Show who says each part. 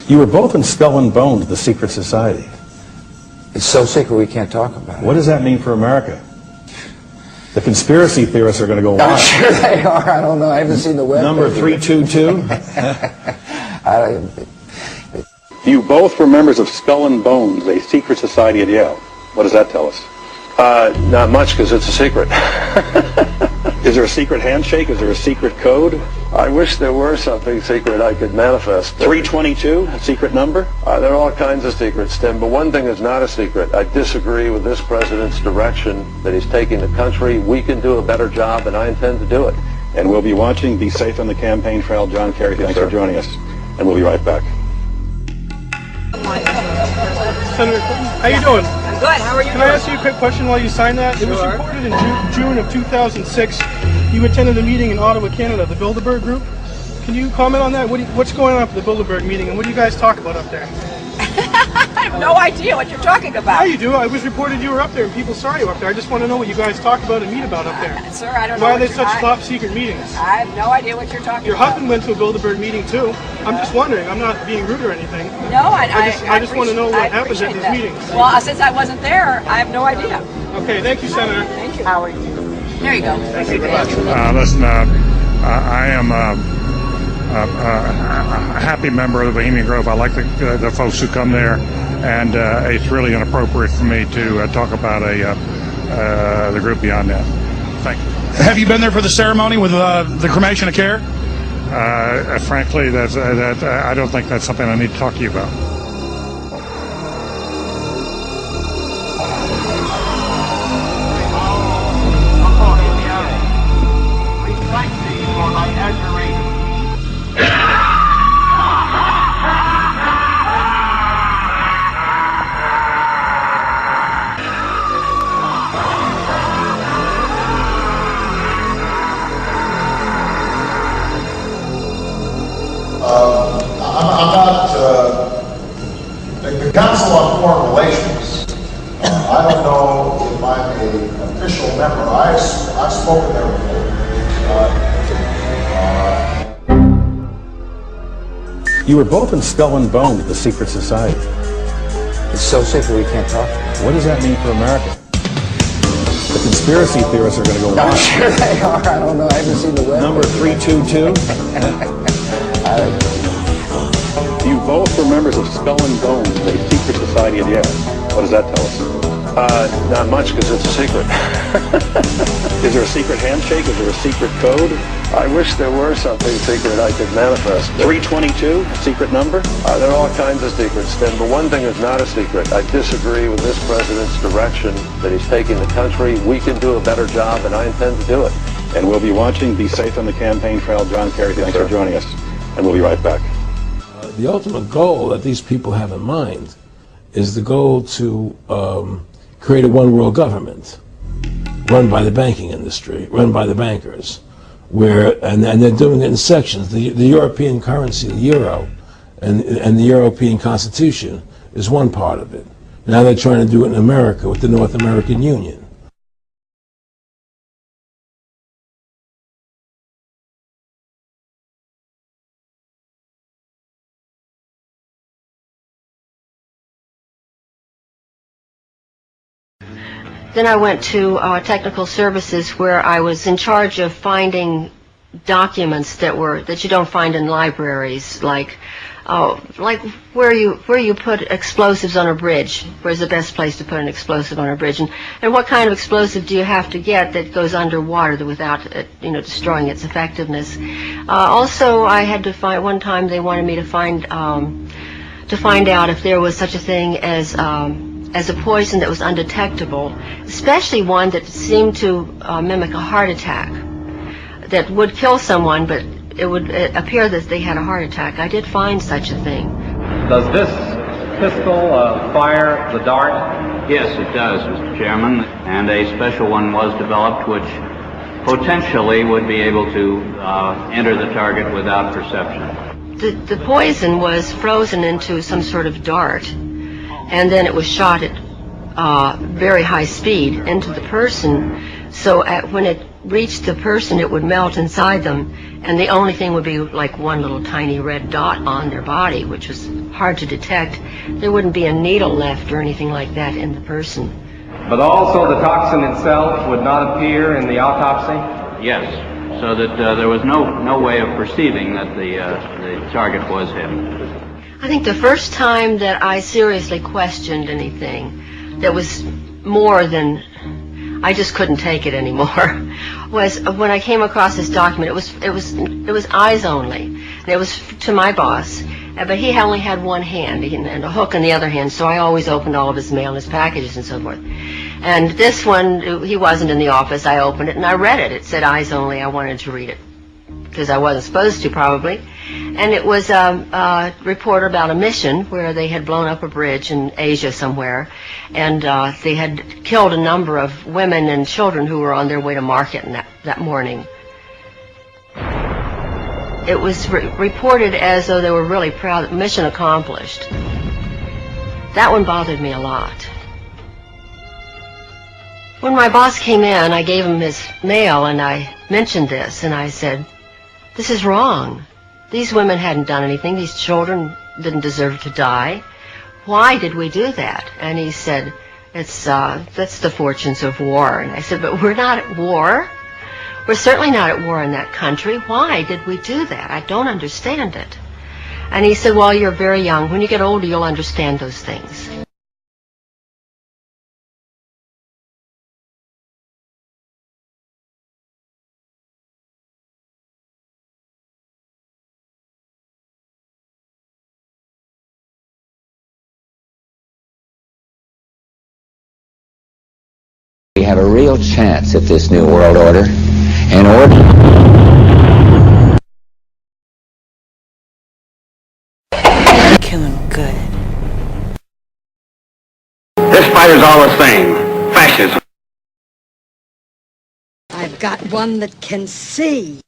Speaker 1: You were both in Skull and Bones, the secret society.
Speaker 2: It's so secret we can't talk about it.
Speaker 1: What does that mean for America? The conspiracy theorists are going to go wild.
Speaker 2: I'm sure they are. I don't know. I haven't seen the web.
Speaker 1: Number 322?
Speaker 3: You both were members of Skull and Bones, a secret society at Yale. What does that tell us?
Speaker 4: Not much, because it's a secret.
Speaker 3: Is there a secret handshake? Is there a secret code?
Speaker 4: I wish there were something secret I could manifest.
Speaker 3: 322, a secret number?
Speaker 4: There are all kinds of secrets, Tim, but one thing is not a secret. I disagree with this president's direction that he's taking the country. We can do a better job, and I intend to do it.
Speaker 3: And we'll be watching. Be safe on the campaign trail. John Kerry, thanks for joining us. And we'll be right back.
Speaker 5: Senator Clinton, how you doing?
Speaker 6: I'm good. How are you?
Speaker 5: Can I ask you a quick question while you sign that? It was reported in June of 2006 you attended a meeting in Ottawa, Canada, the Bilderberg Group. Can you comment on that? What's going on for the Bilderberg meeting, and what do you guys talk about up there?
Speaker 6: I have no idea what you're talking about.
Speaker 5: Yeah, you do. I was reported you were up there, and people saw you up there. I just want to know what you guys talk about and meet about up there.
Speaker 6: Sir, I don't know.
Speaker 5: Why are they such top-secret meetings?
Speaker 6: I have no idea what you're talking
Speaker 5: Your
Speaker 6: about.
Speaker 5: husband went to a Bilderberg meeting, too. I'm just wondering. I'm not being rude or anything.
Speaker 6: No, I
Speaker 5: just want to know what happens at these meetings.
Speaker 6: Well, since I wasn't there, I have no idea.
Speaker 5: Okay, thank you, Senator.
Speaker 6: Thank you. How are you? There you go.
Speaker 5: Thank you very much.
Speaker 7: Listen, I am a happy member of the Bohemian Grove. I like the folks who come there, and it's really inappropriate for me to talk about the group beyond that. Thank you.
Speaker 8: Have you been there for the ceremony with the cremation of care?
Speaker 7: Frankly, I don't think that's something I need to talk to you about.
Speaker 9: I'm not the Council on Foreign Relations. I don't know if I'm an official member. I've spoken there before.
Speaker 1: You were both in Skull and Bones, the secret society.
Speaker 2: It's so secret we can't talk about it.
Speaker 1: What does that mean for America? The conspiracy theorists are going to go wild.
Speaker 2: I'm sure they are. I don't know. I haven't seen the web.
Speaker 1: Number 322?
Speaker 3: You both were members of Skull and Bones, a secret society at Yale. What does that tell us?
Speaker 4: Not much, because it's a secret.
Speaker 3: Is there a secret handshake? Is there a secret code?
Speaker 4: I wish there were something secret I could manifest.
Speaker 3: 322, a secret number?
Speaker 4: There are all kinds of secrets, Tim, but one thing is not a secret. I disagree with this president's direction that he's taking the country. We can do a better job, and I intend to do it.
Speaker 3: And we'll be watching. Be safe on the campaign trail. John Kerry, thanks for joining us. And we'll be right back.
Speaker 10: The ultimate goal that these people have in mind is the goal to create a one-world government run by the banking industry, run by the bankers, and they're doing it in sections. The European currency, the euro, and the European Constitution is one part of it. Now they're trying to do it in America with the North American Union.
Speaker 11: Then I went to technical services, where I was in charge of finding documents that you don't find in libraries, like where you put explosives on a bridge. Where's the best place to put an explosive on a bridge, and what kind of explosive do you have to get that goes underwater without it, destroying its effectiveness. Also, I had to find, one time they wanted me to find out if there was such a thing as a poison that was undetectable, especially one that seemed to mimic a heart attack, that would kill someone, but it would appear that they had a heart attack. I did find such a thing.
Speaker 12: Does this pistol fire the dart?
Speaker 13: Yes, it does, Mr. Chairman, and a special one was developed which potentially would be able to enter the target without perception.
Speaker 11: The poison was frozen into some sort of dart, and then it was shot at very high speed into the person, So when it reached the person, it would melt inside them, and the only thing would be like one little tiny red dot on their body, which was hard to detect. There wouldn't be a needle left or anything like that in the person.
Speaker 12: But also the toxin itself would not appear in the autopsy?
Speaker 13: Yes, so that there was no way of perceiving that the target was him.
Speaker 11: I think the first time that I seriously questioned anything that was more than I just couldn't take it anymore was when I came across this document. It was eyes only, and it was to my boss, but he only had one hand and a hook in the other hand, so I always opened all of his mail and his packages and so forth. And this one, he wasn't in the office. I opened it and I read it. It said eyes only. I wanted to read it because I wasn't supposed to, probably. And it was a report about a mission where they had blown up a bridge in Asia somewhere, and they had killed a number of women and children who were on their way to market that morning. It was reported as though they were really proud, mission accomplished. That one bothered me a lot. When my boss came in, I gave him his mail and I mentioned this, and I said, "This is wrong. These women hadn't done anything. These children didn't deserve to die. Why did we do that?" And he said, that's the fortunes of war. And I said, "But we're not at war. We're certainly not at war in that country. Why did we do that? I don't understand it." And he said, "Well, you're very young. When you get older, you'll understand those things."
Speaker 2: We have a real chance at this new world order. In order...
Speaker 14: Kill him good.
Speaker 15: This fight is all the same. Fascism.
Speaker 14: I've got one that can see.